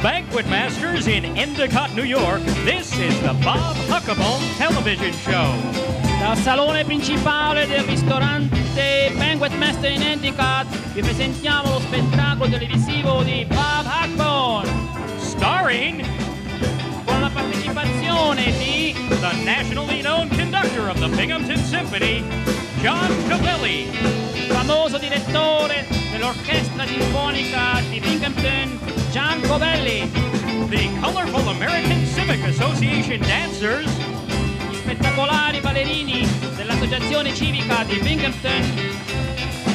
banquet masters in Endicott, New York, this is the Bob Huckabone Television Show. Dal salone principale del ristorante Banquet Master in Endicott vi presentiamo lo spettacolo televisivo di Bob Huckabone. Starring Con la partecipazione di the nationally known conductor of the Binghamton Symphony, John Cavelli. famoso direttore dell'Orchestra Sinfonica di Binghamton, John Covelli. The colorful American Civic Association Dancers, Gli spettacolari ballerini dell'Associazione Civica di Binghamton,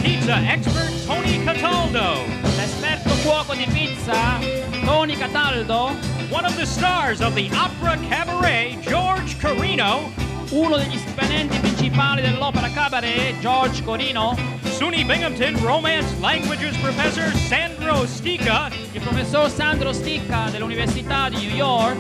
pizza expert Tony Cataldo, l'esperto cuoco di pizza, Tony Cataldo, one of the stars of the opera cabaret, George Carino, uno degli esponenti principali dell'opera cabaret, George Corino, SUNY Binghamton Romance Languages Professor Sandro Stica, il professor Sandro Sticca dell'Università di New York,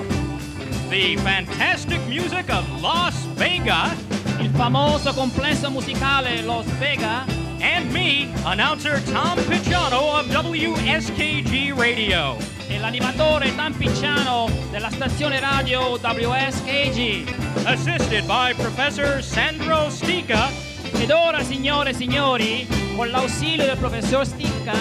the fantastic music of Las Vega, il famoso complesso musicale Las Vega, and me, announcer Tom Picciano of WSKG Radio. e l'animatore Tom Picciano della stazione radio WSKG. Assisted by Professor Sandro Stica, Ed ora, signore e signori, con l'ausilio del professor Sticca,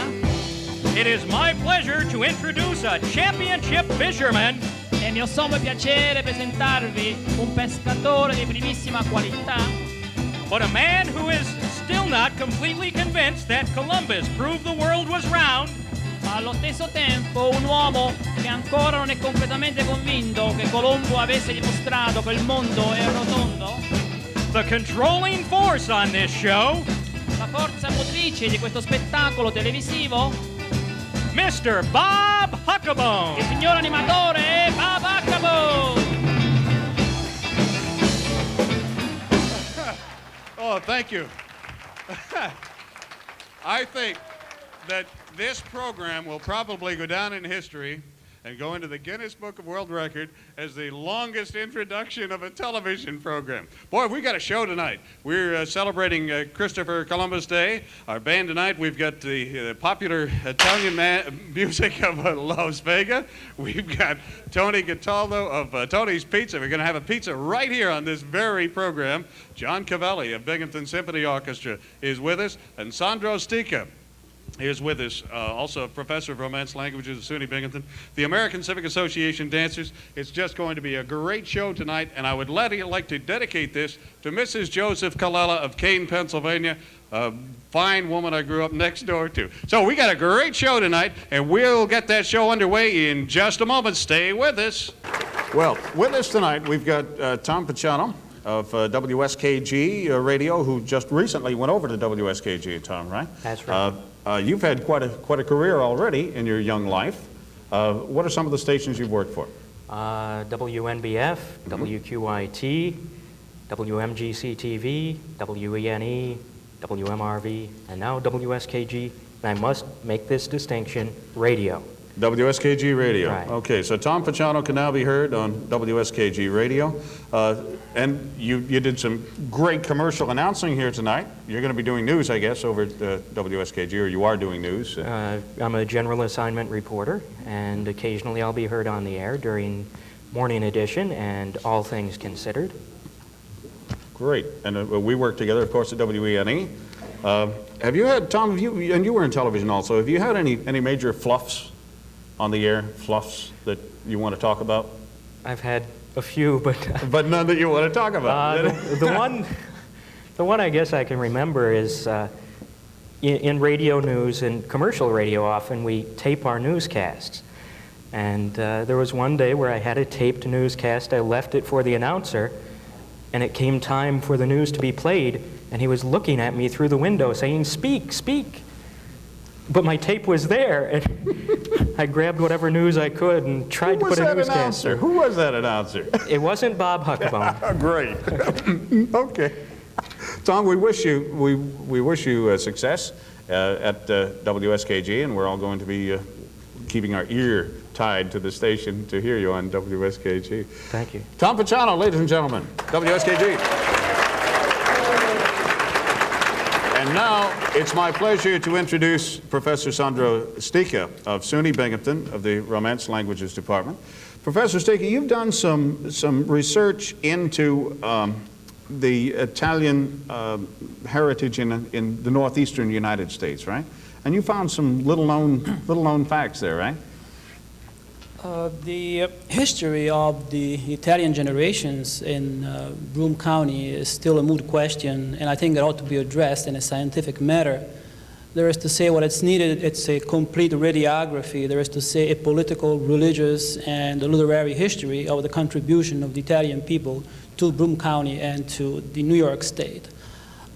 it is my pleasure to introduce a championship fisherman, è mio sommo piacere presentarvi un pescatore di primissima qualità, but a man who is still not completely convinced that Columbus proved the world was round, ma allo stesso tempo un uomo che ancora non è completamente convinto che Colombo avesse dimostrato che il mondo è rotondo. the controlling force on this show, La forza motrice di questo spettacolo televisivo, Mr. Bob Huckabone. il signor animatore Bob Huckabone. Oh, thank you. I think that this program will probably go down in history and go into the Guinness Book of World Record as the longest introduction of a television program. Boy, we got a show tonight. We're celebrating Christopher Columbus Day. Our band tonight, we've got the popular Italian music of Las Vega. We've got Tony Cataldo of Tony's Pizza. We're going to have a pizza right here on this very program. John Cavelli of Binghamton Symphony Orchestra is with us, and Sandro Stica is with us, also a professor of Romance Languages at SUNY Binghamton. The American Civic Association Dancers. It's just going to be a great show tonight, and I would like to dedicate this to Mrs. Joseph Colella of Kane, Pennsylvania, a fine woman I grew up next door to. So we got a great show tonight, and we'll get that show underway in just a moment. Stay with us. Well, with us tonight, we've got Tom Picciano of WSKG Radio, who just recently went over to WSKG, Tom, right? That's right. You've had quite a career already in your young life. What are some of the stations you've worked for? WNBF, WQIT, WMGC-TV, WENE, WMRV, and now WSKG, and I must make this distinction, radio. WSKG Radio. Right. Okay, so Tom Picciano can now be heard on WSKG Radio. And you did some great commercial announcing here tonight. You're going to be doing news, I guess, over at WSKG, or you are doing news. I'm a general assignment reporter, and occasionally I'll be heard on the air during morning edition and All Things Considered. Great. And we work together, of course, at WENE. Have you had, Tom, and you were in television also, have you had any major fluffs on the air, fluffs that you want to talk about? I've had a few, but But none that you want to talk about. the one I guess I can remember is in radio news and commercial radio. Often we tape our newscasts, and there was one day where I had a taped newscast. I left it for the announcer, and it came time for the news to be played, and he was looking at me through the window saying, "Speak, speak." But my tape was there, and I grabbed whatever news I could and tried to put a newscast. Who was that announcer? It wasn't Bob Huckabone. Great. Okay. Tom, we wish you success at WSKG, and we're all going to be keeping our ear tied to the station to hear you on WSKG. Thank you. Tom Picciano, ladies and gentlemen, WSKG. And now now it's my pleasure to introduce Professor Sandro Stica of SUNY Binghamton of the Romance Languages Department. Professor Stica, you've done some research into the Italian heritage in the northeastern United States, right? And you found some little known facts there, right? The history of the Italian generations in Broome County is still a moot question, and I think it ought to be addressed in a scientific manner. There is to say what it's needed, it's a complete radiography. There is to say a political, religious, and a literary history of the contribution of the Italian people to Broome County and to the New York State.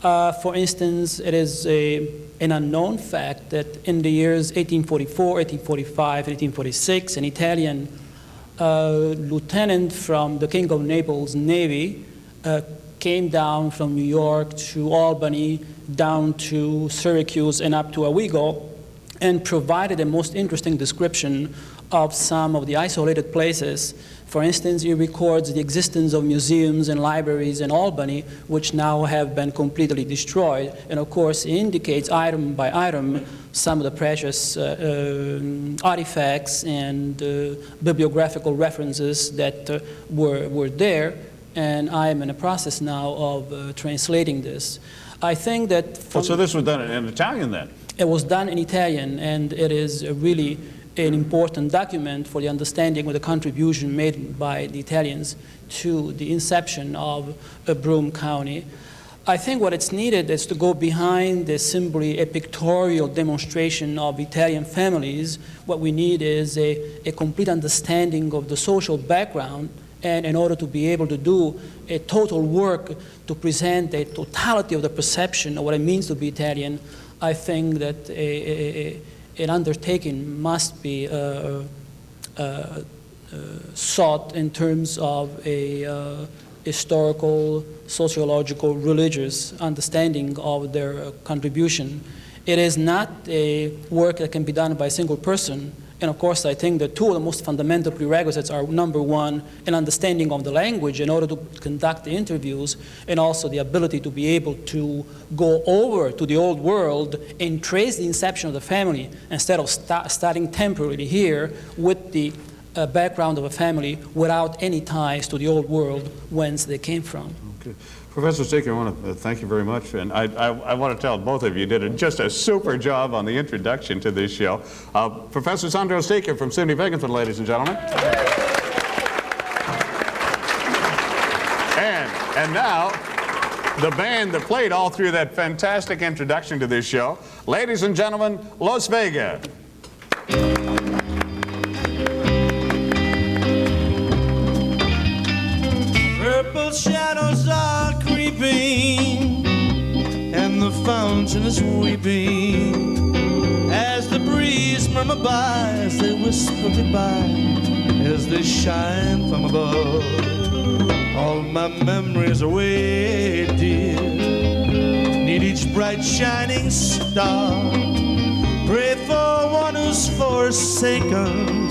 For instance, it is an unknown fact that in the years 1844, 1845, 1846, an Italian lieutenant from the King of Naples Navy came down from New York to Albany, down to Syracuse, and up to Owego, and provided a most interesting description of some of the isolated places. For instance, he records the existence of museums and libraries in Albany, which now have been completely destroyed. And of course, he indicates item by item some of the precious artifacts and bibliographical references that were there. And I am in the process now of translating this. I think that... So this was done in Italian then? It was done in Italian, and it is really an important document for the understanding of the contribution made by the Italians to the inception of Broome County. I think what it's needed is to go behind simply a pictorial demonstration of Italian families. What we need is a complete understanding of the social background, and in order to be able to do a total work to present a totality of the perception of what it means to be Italian, I think that an undertaking must be sought in terms of a historical, sociological, religious understanding of their contribution. It is not a work that can be done by a single person. And of course, I think that two of the most fundamental prerequisites are, number one, an understanding of the language in order to conduct the interviews, and also the ability to be able to go over to the old world and trace the inception of the family instead of starting temporarily here with the background of a family without any ties to the old world whence they came from. Okay. Professor Stica, I want to thank you very much, and I want to tell both of you did just a super job on the introduction to this show. Professor Sandro Stica from SUNY Binghamton, ladies and gentlemen. And now, the band that played all through that fantastic introduction to this show, ladies and gentlemen, Los Vega. Purple shadows are creeping, and the fountain is weeping, as the breeze murmur by, as they whisper goodbye, as they shine from above. All my memories away, dear, need each bright shining star. Pray for one who's forsaken,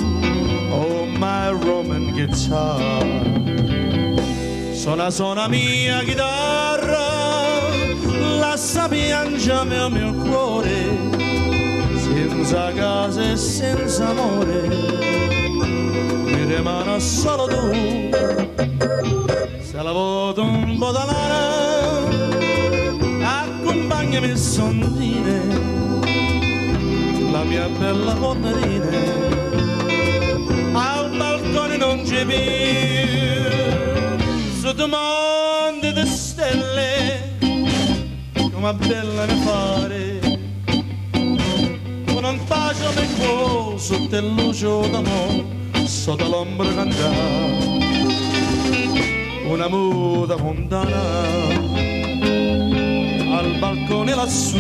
oh my Roman guitar. Suona, suona mia chitarra, lascia piangermi il mio cuore, senza casa e senza amore, mi rimane solo tu. Se la voto un po' d'amara, accompagnami sondine, la mia bella bonnarina, al balcone non c'è più. Domande di stelle, come bella mi pare, con un bacio mi cuore sotto il luce d'amore, sotto l'ombra cantare, una muta fontana al balcone lassù,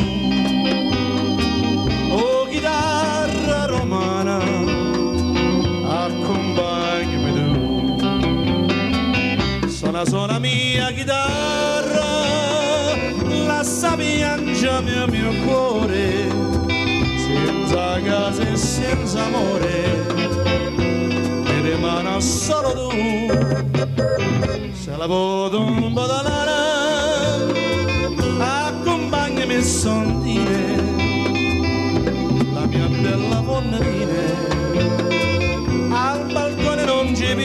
oh chitarra romana, accompagnami tu. Suona, suona mia chitarra, lascia piangermi il mio cuore, senza casa e senza amore, mi rimane solo tu. Se la voto un po' d'amara, accompagnami le sondine, la mia bella Vonnarina, al balcone non c'è più.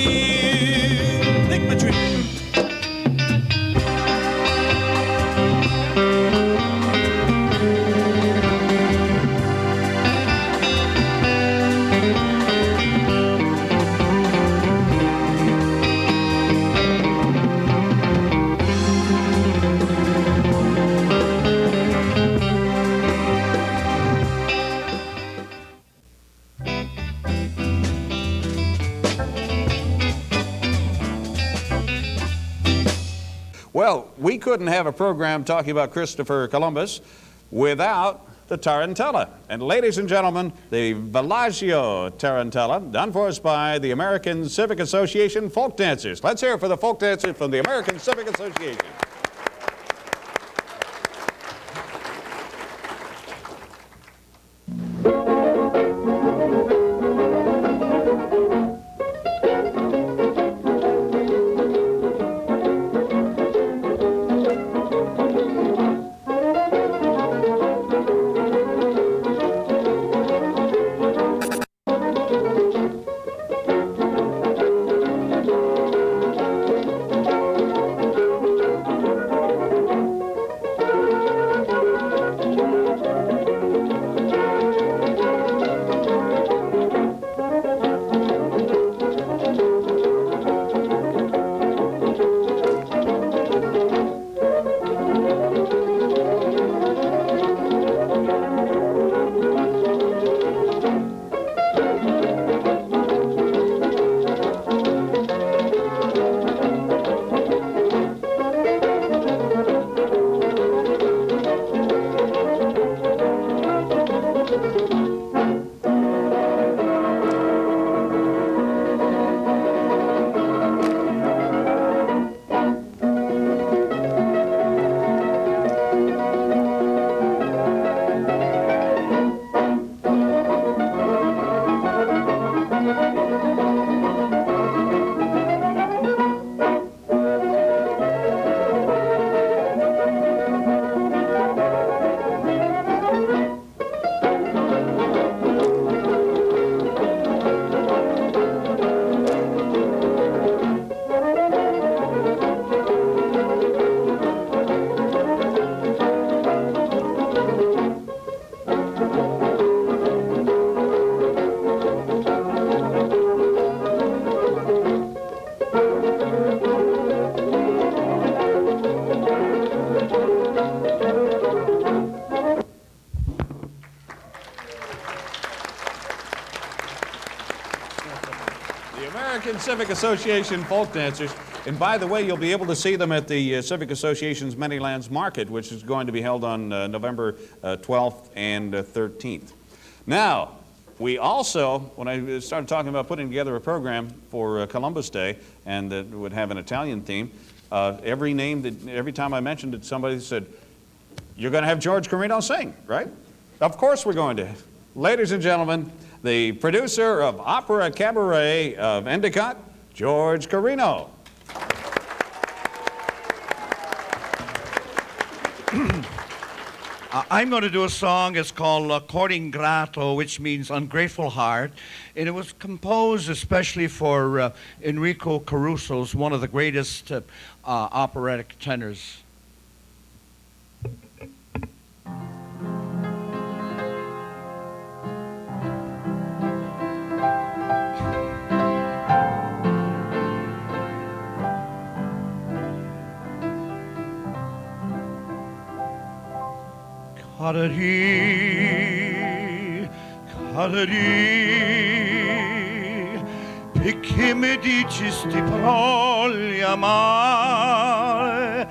Take my drink. Well, we couldn't have a program talking about Christopher Columbus without the tarantella. And ladies and gentlemen, the Villaggio tarantella, done for us by the American Civic Association Folk Dancers. Let's hear it for the folk dancers from the American Civic Association. Civic Association Folk Dancers. And by the way, you'll be able to see them at the Civic Association's Many Lands Market, which is going to be held on November 12th and 13th. Now, we also, when I started talking about putting together a program for Columbus Day and that would have an Italian theme, every time I mentioned it, somebody said, "You're going to have George Carino sing, right?" Of course we're going to. Ladies and gentlemen, the producer of Opera Cabaret of Endicott, George Carino. I'm going to do a song. It's called Cor Ingrato, which means ungrateful heart. And it was composed especially for Enrico Caruso's, one of the greatest operatic tenors. Caderi, perché mi dici sti parole amare?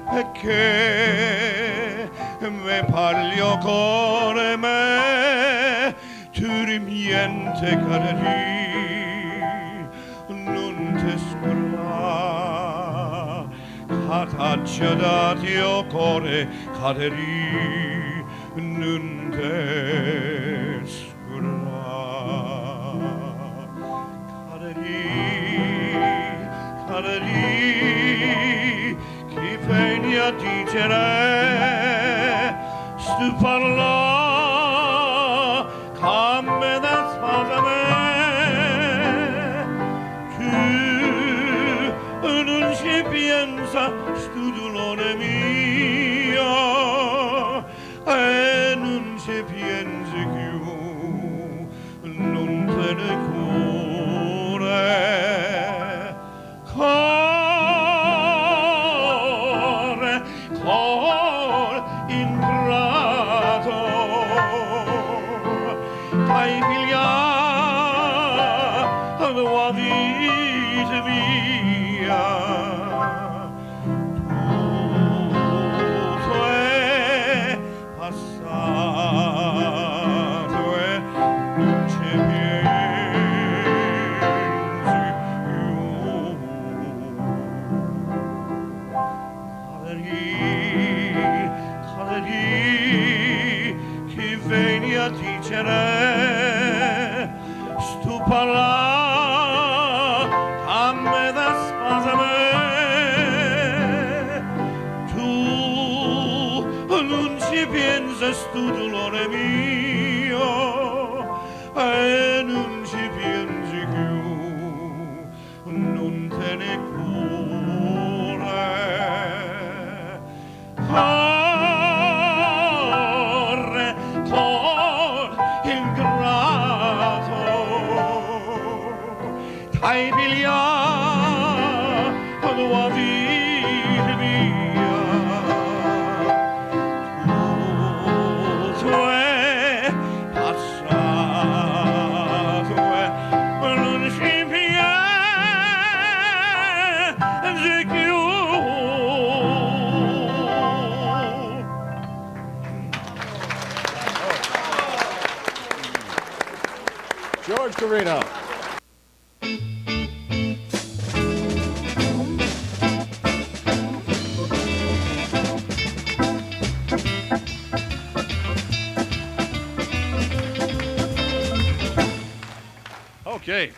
Perché mi parli o cuore me? Tu rimiente caderi, non ti scurra, cataccia dati o cuore caderi. Non te scurra, caderi, chi veni a dicere via. Tutto è passato e non ci pensi più. Caleri, chi veni a dicere, stu parla a me da spasame. Tu non ci pensi stu dolore mio e non ci pensi più, non te ne cure. Corre, cor ingrato, t'hai pigliato tua vita mia. Tutto è passato e non ci piangi più. George Carino. Okay.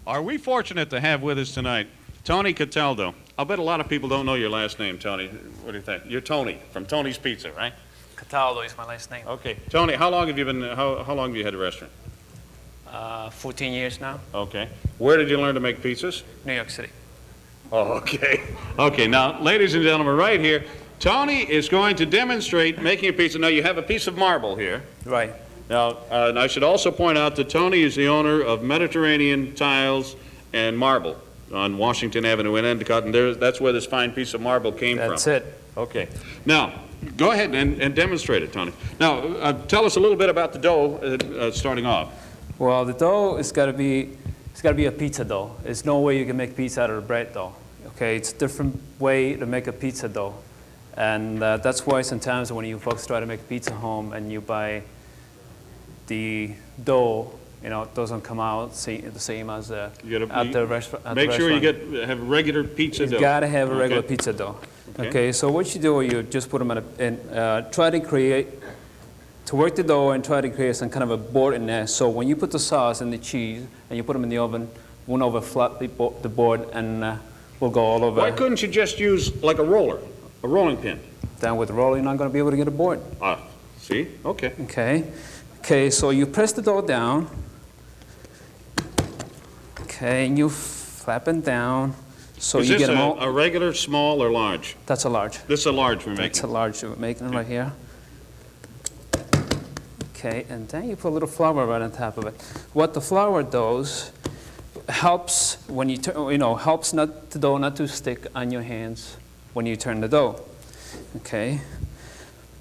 Are we fortunate to have with us tonight Tony Cataldo? I'll bet a lot of people don't know your last name, Tony. What do you think? You're Tony from Tony's Pizza, right? Cataldo is my last name. Okay. Tony, how long have you been, how long have you had a restaurant? 14 years now, Okay. Where did you learn to make pizzas? New York City. Oh, okay. Okay, now, ladies and gentlemen, right here, Tony is going to demonstrate making a pizza. Now, you have a piece of marble here. Right. Now, and I should also point out that Tony is the owner of Mediterranean Tiles and Marble on Washington Avenue in Endicott, and that's where this fine piece of marble came from. That's it. Okay. Now, go ahead and demonstrate it, Tony. Now, tell us a little bit about the dough starting off. Well, the dough is got to be a pizza dough. There's no way you can make pizza out of the bread dough. Okay, it's a different way to make a pizza dough, and that's why sometimes when you folks try to make pizza home and you buy the dough, you know, it doesn't come out the same as at the restaurant. Make sure you have regular pizza dough. You got to have a regular pizza dough. Okay, so what you do, you just put them try to work the dough and try to create some kind of a board in there. So when you put the sauce and the cheese and you put them in the oven, won't overflap the board and will go all over. Why couldn't you just use like a roller, a rolling pin? Then with the roller, you're not going to be able to get a board. Ah, see? Okay. Okay, so you press the dough down. Okay, and you flap it down. So is you this get them all. a regular, small, or large? That's a large. This is a large we're making. That's a large we're making right here. Okay, and then you put a little flour right on top of it. What the flour does helps when you turn, helps the dough not to stick on your hands when you turn the dough. Okay,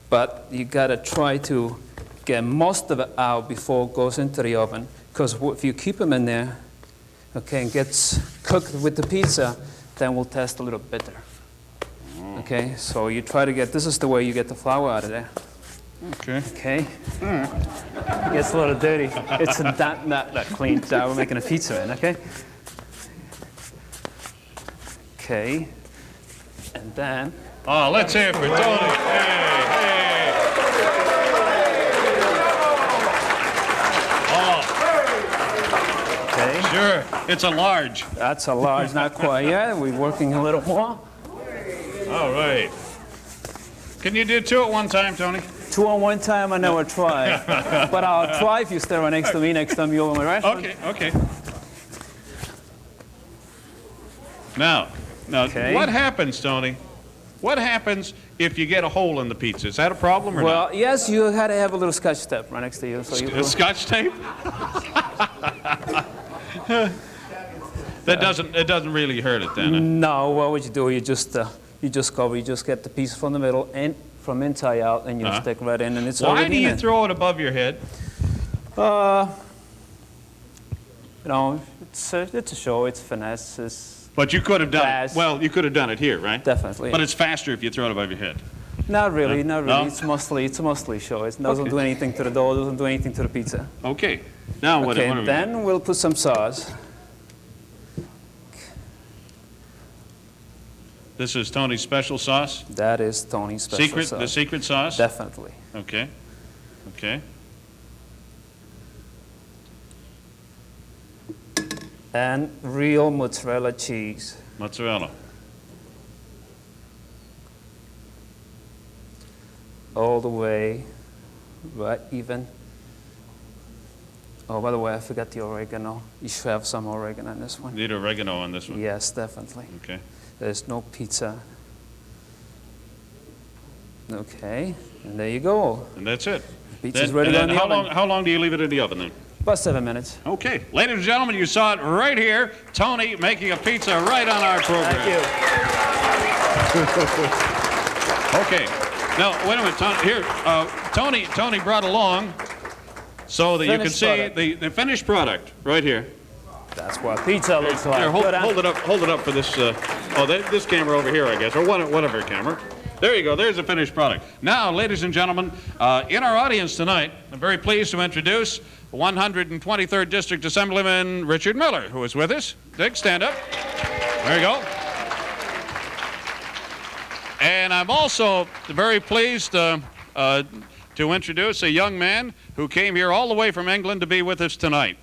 but you gotta try to get most of it out before it goes into the oven, because if you keep them in there, okay, and gets cooked with the pizza, then will taste a little bitter. Okay, so you try to this is the way you get the flour out of there. Okay. Gets a little dirty. It's not that clean job we're making a pizza in, okay? Okay. And then. Oh, let's hear it for Tony. Hey. Oh. Okay. Sure. It's a large. That's a large, not quite yet. We're working a little more. All right. Can you do two at one time, Tony? Two at one time, I never try. But I'll try if you stay right next to me next time you're over my restaurant. Okay. Now, Okay. What happens, Tony? What happens if you get a hole in the pizza? Is that a problem or Well, yes, you had to have a little Scotch tape right next to you. So not? Scotch tape? It doesn't really hurt it then. Huh? No, what would you do? You just get the piece from the middle and from inside out, and you stick right in, and it's Why already do you in. throw it above your head? You know, it's a show. It's finesse. It's But you could have done fast. it. Well, you could have done it here, right? Definitely. But it's faster if you throw it above your head. Not really. No? Not really. No? It's mostly show. It doesn't Okay. do anything to the dough. Doesn't do anything to the pizza. Okay. Now what? Okay. What are we Then we'll put some sauce. This is Tony's special sauce. That is Tony's special sauce. The secret sauce. Definitely. Okay. Okay. And real mozzarella cheese. Mozzarella. All the way, right even. Oh, by the way, I forgot the oregano. You should have some oregano on this one. Need oregano on this one. Yes, definitely. Okay. There's no pizza. Okay, and there you go. And that's it. Pizza's Then- ready and to go then in the how oven. long? How long do you leave it in the oven then? About 7 minutes. Okay, ladies and gentlemen, you saw it right here. Tony making a pizza right on our program. Thank you. Okay. Now, wait a minute, Tony brought along so that you can Finished see product. the finished product right here. That's what pizza looks like. Here, hold Good, huh? it up for this. This camera over here, I guess, or whatever camera. There you go. There's the finished product. Now, ladies and gentlemen, in our audience tonight, I'm very pleased to introduce 123rd District Assemblyman Richard Miller, who is with us. Dick, stand up. There you go. And I'm also very pleased to introduce a young man who came here all the way from England to be with us tonight.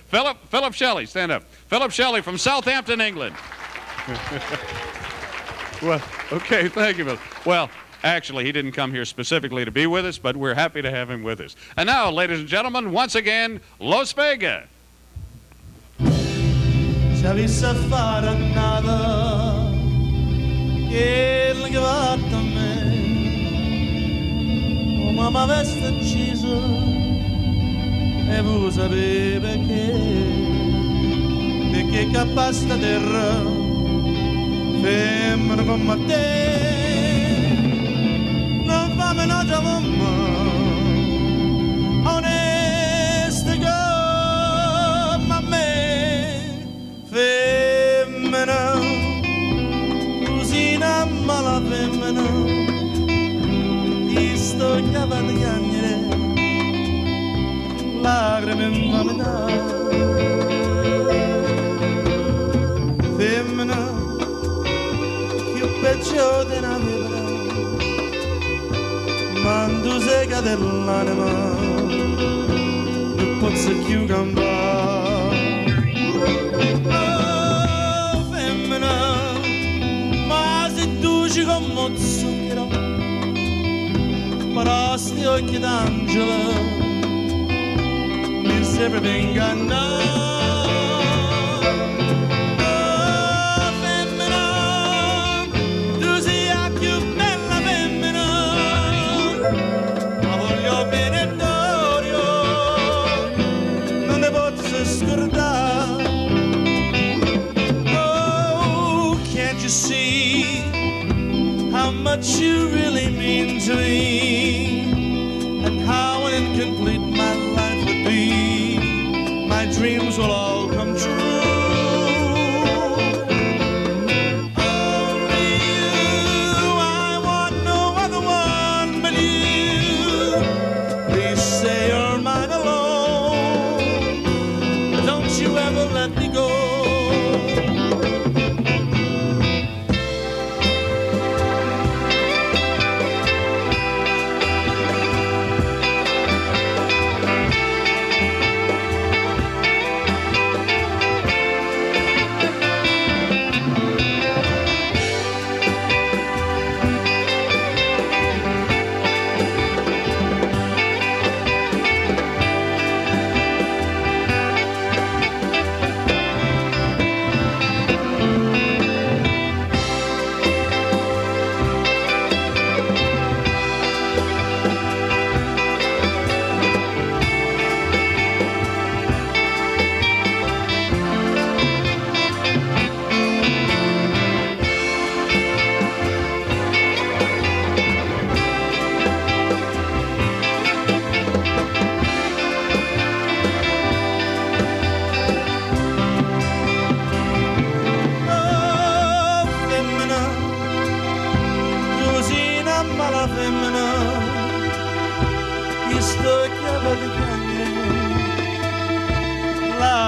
Philip Shelley, stand up. Philip Shelley from Southampton, England. Well, okay, thank you, Philip. Well, actually, he didn't come here specifically to be with us, but we're happy to have him with us. And now, ladies and gentlemen, once again, Las Vega. Se avesse a fare nada quello che va a me o mamma avesse ucciso e voi sapete perché capasta terra femmina come te non fa meno già mamma onesta come me femmina cosina mala femmina ti sto chiamando piangere lacrime in vanità femmina più peggio di una vita ma tu sei che dell'anima non posso più campare oh femmina ma se tu ci come zucchero però sti occhi d'angelo mi sempre vengano you see how much you really mean to me and how incomplete my life would be my dreams will all come true only you I want no other one but you please say you're mine alone don't you ever let me go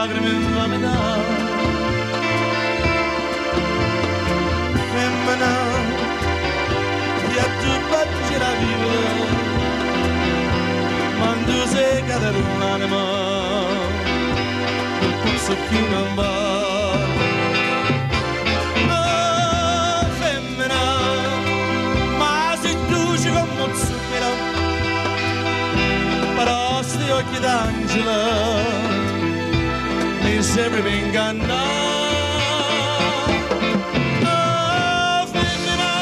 lacrime non mi dà. Femmina, ti ha tu facci la vivere, ma tu sei cadere l'anima, non posso più non va. Oh, femmina, ma se tu ci commozzupera, però sti occhi d'angela mi sembra mi ingannare. Oh, femmina,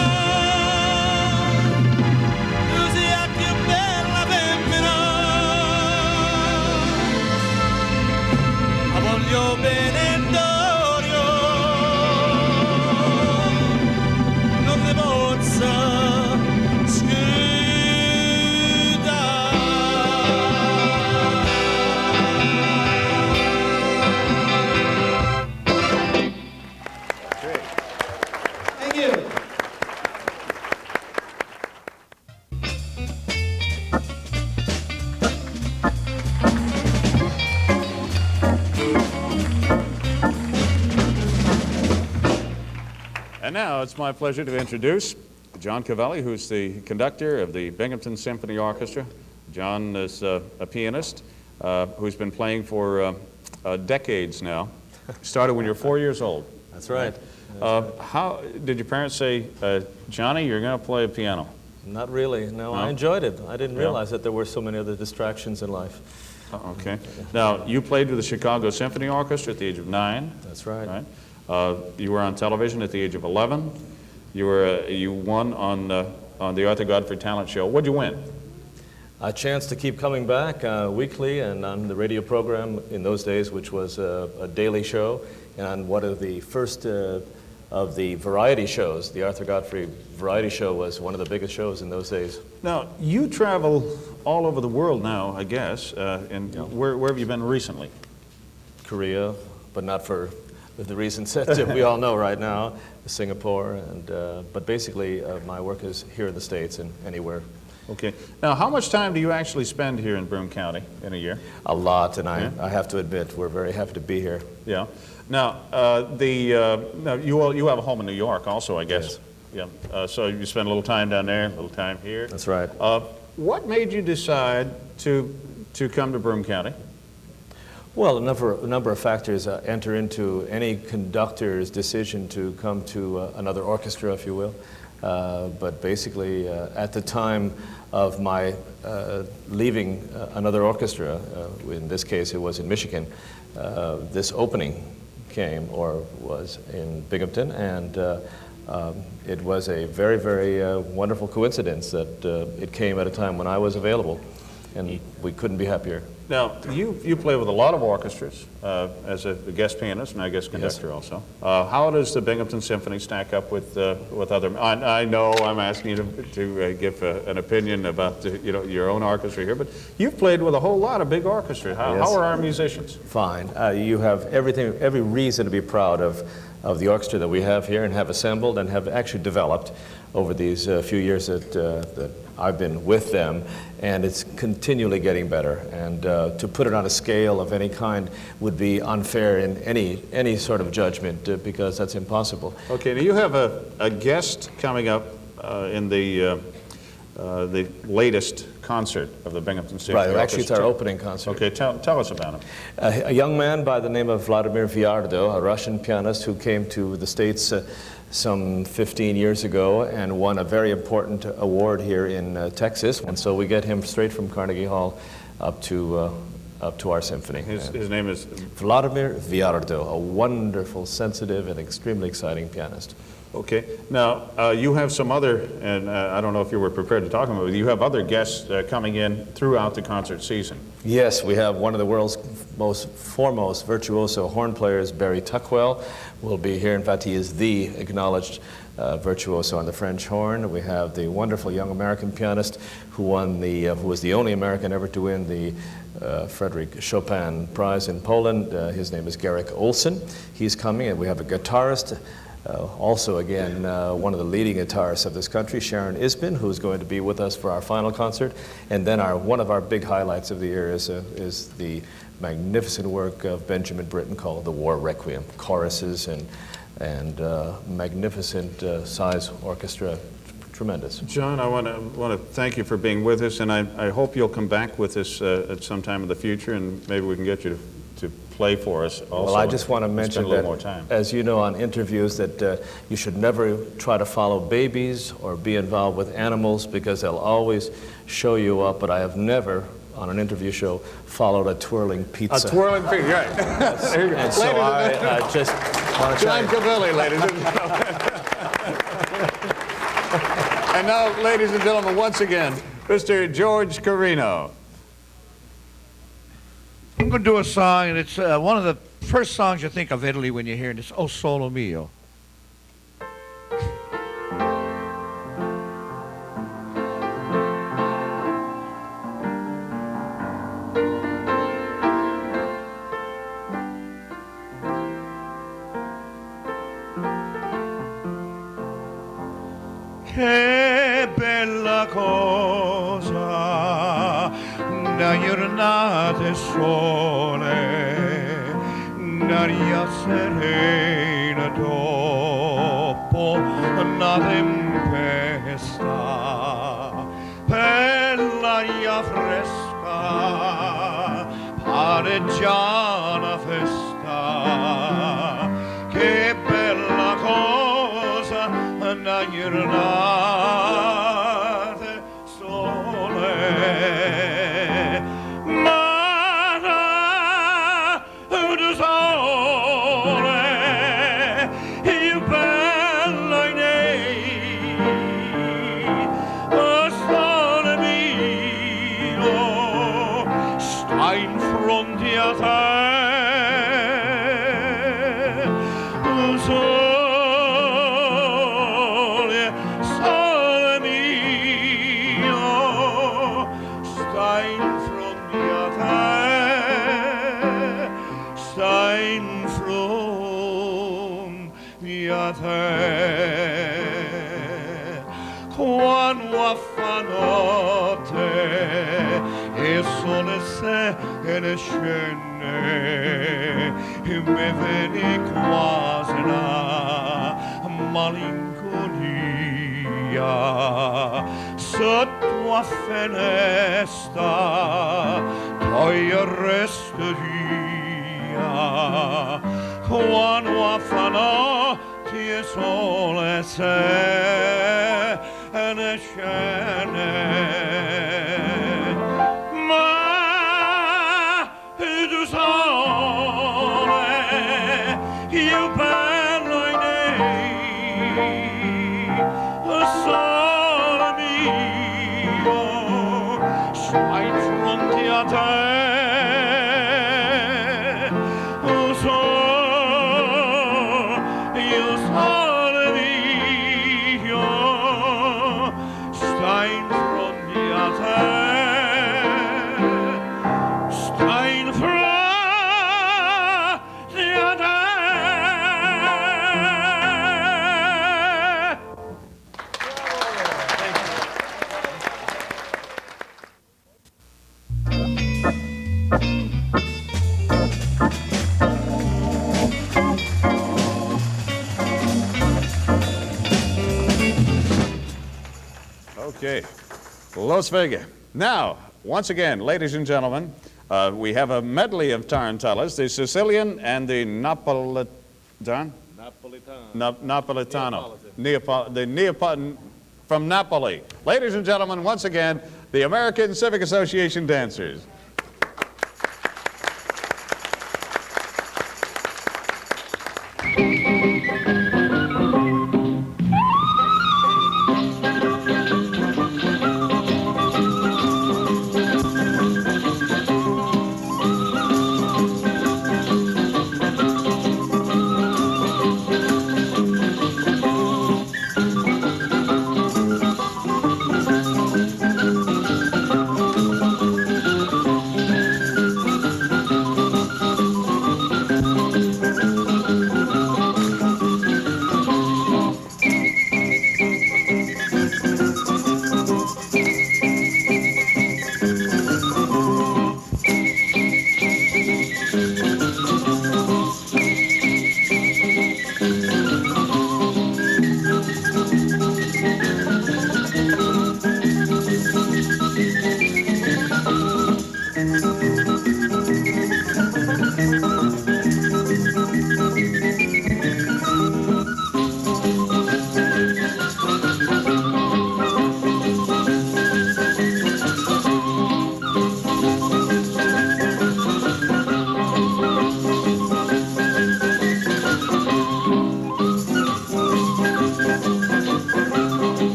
tu sei la più bella femmina, ma voglio bene Dorio, non ne posso And now it's my pleasure to introduce John Cavalli, who's the conductor of the Binghamton Symphony Orchestra. John is a pianist who's been playing for decades now. Started when you were 4 years old. That's right. How did your parents say, Johnny, you're going to play piano? Not really. No, I enjoyed it. I didn't realize that there were so many other distractions in life. Okay. Now, you played with the Chicago Symphony Orchestra at the age of 9. That's right. You were on television at the age of 11. You won on the Arthur Godfrey Talent Show. What'd you win? A chance to keep coming back weekly and on the radio program in those days, which was a daily show, and on one of the first of the variety shows. The Arthur Godfrey Variety Show was one of the biggest shows in those days. Now, you travel all over the world now, I guess. Where have you been recently? Korea, but not for the reasons that we all know right now, Singapore, and but basically my work is here in the States and anywhere. Okay. Now, how much time do you actually spend here in Broome County in a year? A lot, and I have to admit, we're very happy to be here. Yeah. Now, now you have a home in New York also, I guess. Yes. Yeah. So you spend a little time down there, a little time here. That's right. What made you decide to come to Broome County? Well, a number of factors enter into any conductor's decision to come to another orchestra, if you will. But basically, at the time of my leaving another orchestra, in this case it was in Michigan, this opening came, or was in Binghamton, and it was a very, very wonderful coincidence that it came at a time when I was available, and we couldn't be happier. Now, you play with a lot of orchestras as a guest pianist and I guess conductor also. How does the Binghamton Symphony stack up with other? I know I'm asking you to give an opinion about your own orchestra here, but you've played with a whole lot of big orchestras. How are our musicians? Fine. You have every reason to be proud of the orchestra that we have here and have assembled and have actually developed over these few years that I've been with them, and it's continually getting better. And to put it on a scale of any kind would be unfair in any sort of judgment because that's impossible. Okay, now you have a guest coming up in the latest concert of the Binghamton Symphony Orchestra. Right, actually it's our opening concert. Okay, tell us about him. A young man by the name of Vladimir Viardo, a Russian pianist who came to the States some 15 years ago and won a very important award here in Texas. And so we get him straight from Carnegie Hall up to our symphony. His name is? Vladimir Viardo, a wonderful, sensitive, and extremely exciting pianist. Okay. Now, you have some other, and I don't know if you were prepared to talk about it, you have other guests coming in throughout the concert season. Yes, we have one of the world's most foremost virtuoso horn players, Barry Tuckwell, will be here. In fact, he is the acknowledged virtuoso on the French horn. We have the wonderful young American pianist who was the only American ever to win the Frederick Chopin Prize in Poland. His name is Garrick Olson. He's coming, and we have a guitarist, also again one of the leading guitarists of this country, Sharon Isbin, who's going to be with us for our final concert. And then one of our big highlights of the year is the magnificent work of Benjamin Britten called The War Requiem, choruses and magnificent size orchestra, tremendous. John, I want to thank you for being with us, and I hope you'll come back with us at some time in the future, and maybe we can get you to play for us also. Well, I just want to mention that, as you know, on interviews, that you should never try to follow babies or be involved with animals because they'll always show you up, but I have never, on an interview show, followed a twirling pizza. A twirling pizza, right. And so I just want to John Cavilli, ladies and gentlemen. And now, ladies and gentlemen, once again, Mr. George Carino. I'm going to do a song, and it's one of the first songs you think of Italy when you hear it. It's O Solo Mio. Che bella cosa, una giornata sole, un'aria serena dopo una tempesta, per l'aria fresca, pare già una festa, che bella cosa, una giornata sole. Ma un sole, il bello in lei, o sole mio, sta in fronte a te, o sole. Quando fa notte e sole se ne scende e mi viene quasi una malinconia sotto a finestra poi resto via quando fa notte e sole se ne scende ma tu sole io bello in lei sole mio stai in fronte a te Okay, Las Vega. Now, once again, ladies and gentlemen, we have a medley of tarantellas, the Sicilian and the Napolitano. The Neapolitan from Napoli. Ladies and gentlemen, once again, the American Civic Association Dancers.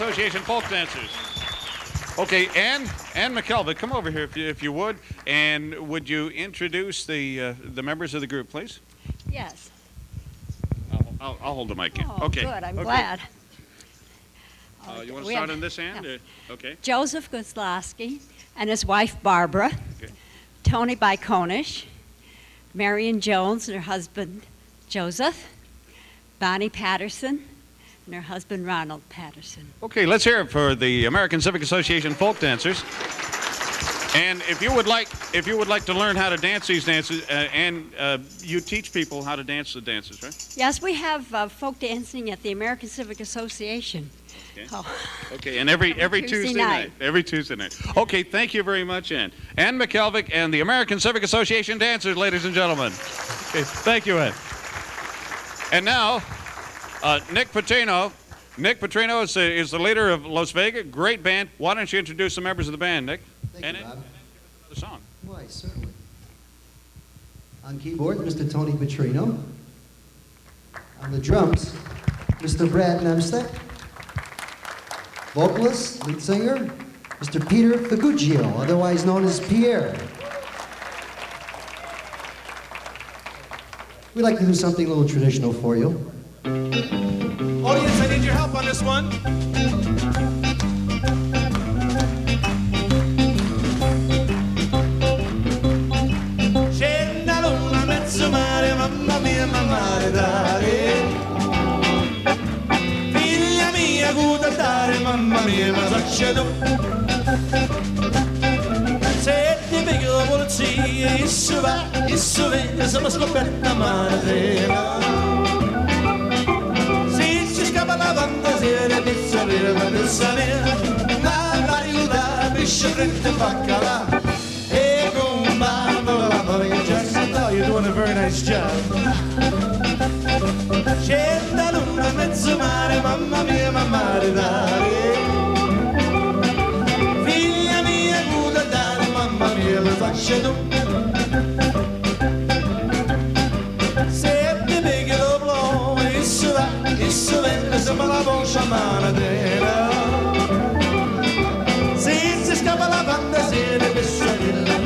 Association Folk Dancers. Okay, Ann McKelvey, come over here if you would, and would you introduce the members of the group, please? Yes. I'll hold the mic. Oh, Okay. good. I'm glad. You want to We start have- on this end? yeah. Okay. Joseph Guzlowski and his wife Barbara, Okay. Tony Bykonish, Marion Jones and her husband Joseph, Bonnie Patterson and her husband Ronald Patterson. Okay, let's hear it for the American Civic Association Folk Dancers. And if you would like to learn how to dance these dances, you teach people how to dance the dances, right? Yes, we have folk dancing at the American Civic Association. Okay. Oh. Okay, and every Tuesday night. Every Tuesday night. Okay, thank you very much, Ann. Ann McKelvey and the American Civic Association Dancers, ladies and gentlemen. Okay, thank you, Ann. And now, Nick Petrino. Nick Petrino is the leader of Las Vega. Great band. Why don't you introduce the members of the band, Nick? Thank you, Bob. The song. Why, certainly. On keyboard, Mr. Tony Petrino. On the drums, Mr. Brad Nemstek. Vocalist, lead singer, Mr. Peter Figuggio, otherwise known as Pierre. We'd like to do something a little traditional for you. Audience, I need your help on this one. C'è una luna mezzo mare, mamma mia, mamma dare. Figlia mia, guda dare, mamma mia, ma succedo. Se ti becco la polizia, isso va, isso viene, sono scoperta madre. Si scappa la fantasia, le pizza vera, la pizza mia. La aiuta, pesce freddo e baccalà. E con mamma Jackson, now you're doing a very nice job. C'è la luna mezzo mare, mamma mia, mamma dare. Figlia mia, guda dare, mamma mia, lo faccio tu. Se ti beghi lo blow, isso va, isso venne, sembra la voce manatela. Si scappa la fantasia, le pesciatella,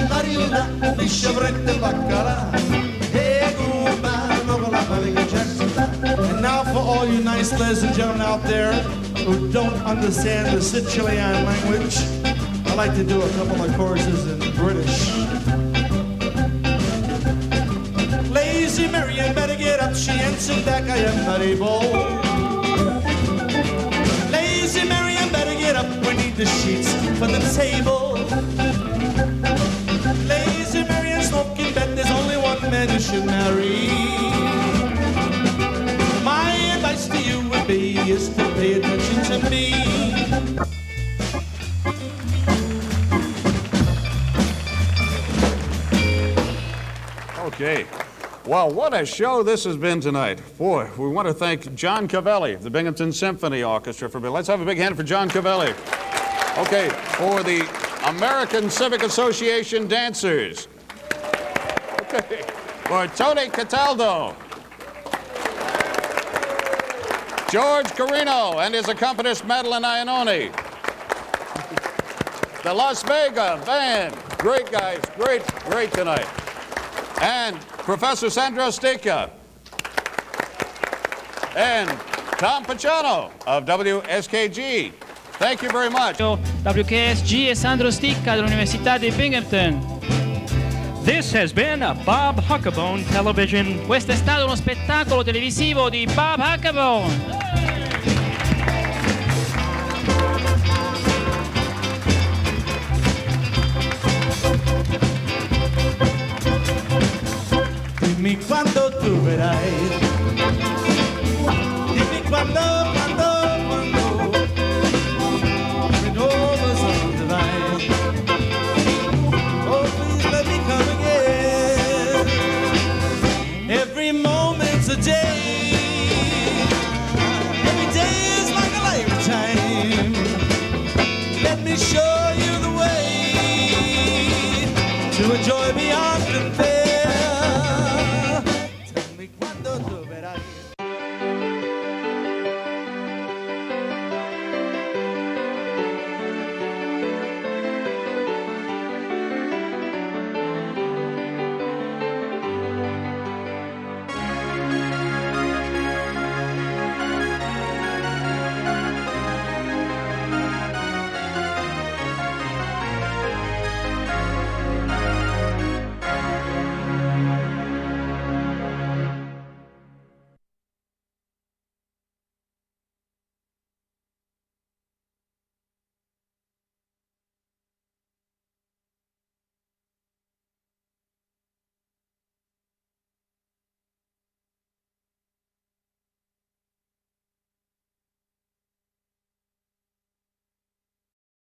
la riuda, liscia fredda e baccalà. E con la Vega Jackson. And now for all you nice ladies and gentlemen out there who don't understand the Sicilian language, I like to do a couple of choruses in British. Lazy Marian, better get up, she answered back, I am not able. Lazy Marian, better get up, we need the sheets for the table. Lazy Marian, smoking bed, there's only one man you should marry. My advice to you would be is to pay attention to me. Okay. Well, what a show this has been tonight. Boy, we want to thank John Cavelli of the Binghamton Symphony Orchestra for being. Let's have a big hand for John Cavelli. Okay, for the American Civic Association Dancers. Okay, for Tony Cataldo. George Carino and his accompanist Madeline Iannone. The Las Vega Band. Great guys, great tonight. And Professor Sandro Stica. And Tom Picciano of WSKG. Thank you very much. WKSG e Sandro Sticca dell'Università di Binghamton. This has been a Bob Huckabone Television. Questo è stato uno spettacolo televisivo di Bob Huckabone. Dimmi quando tu vedrai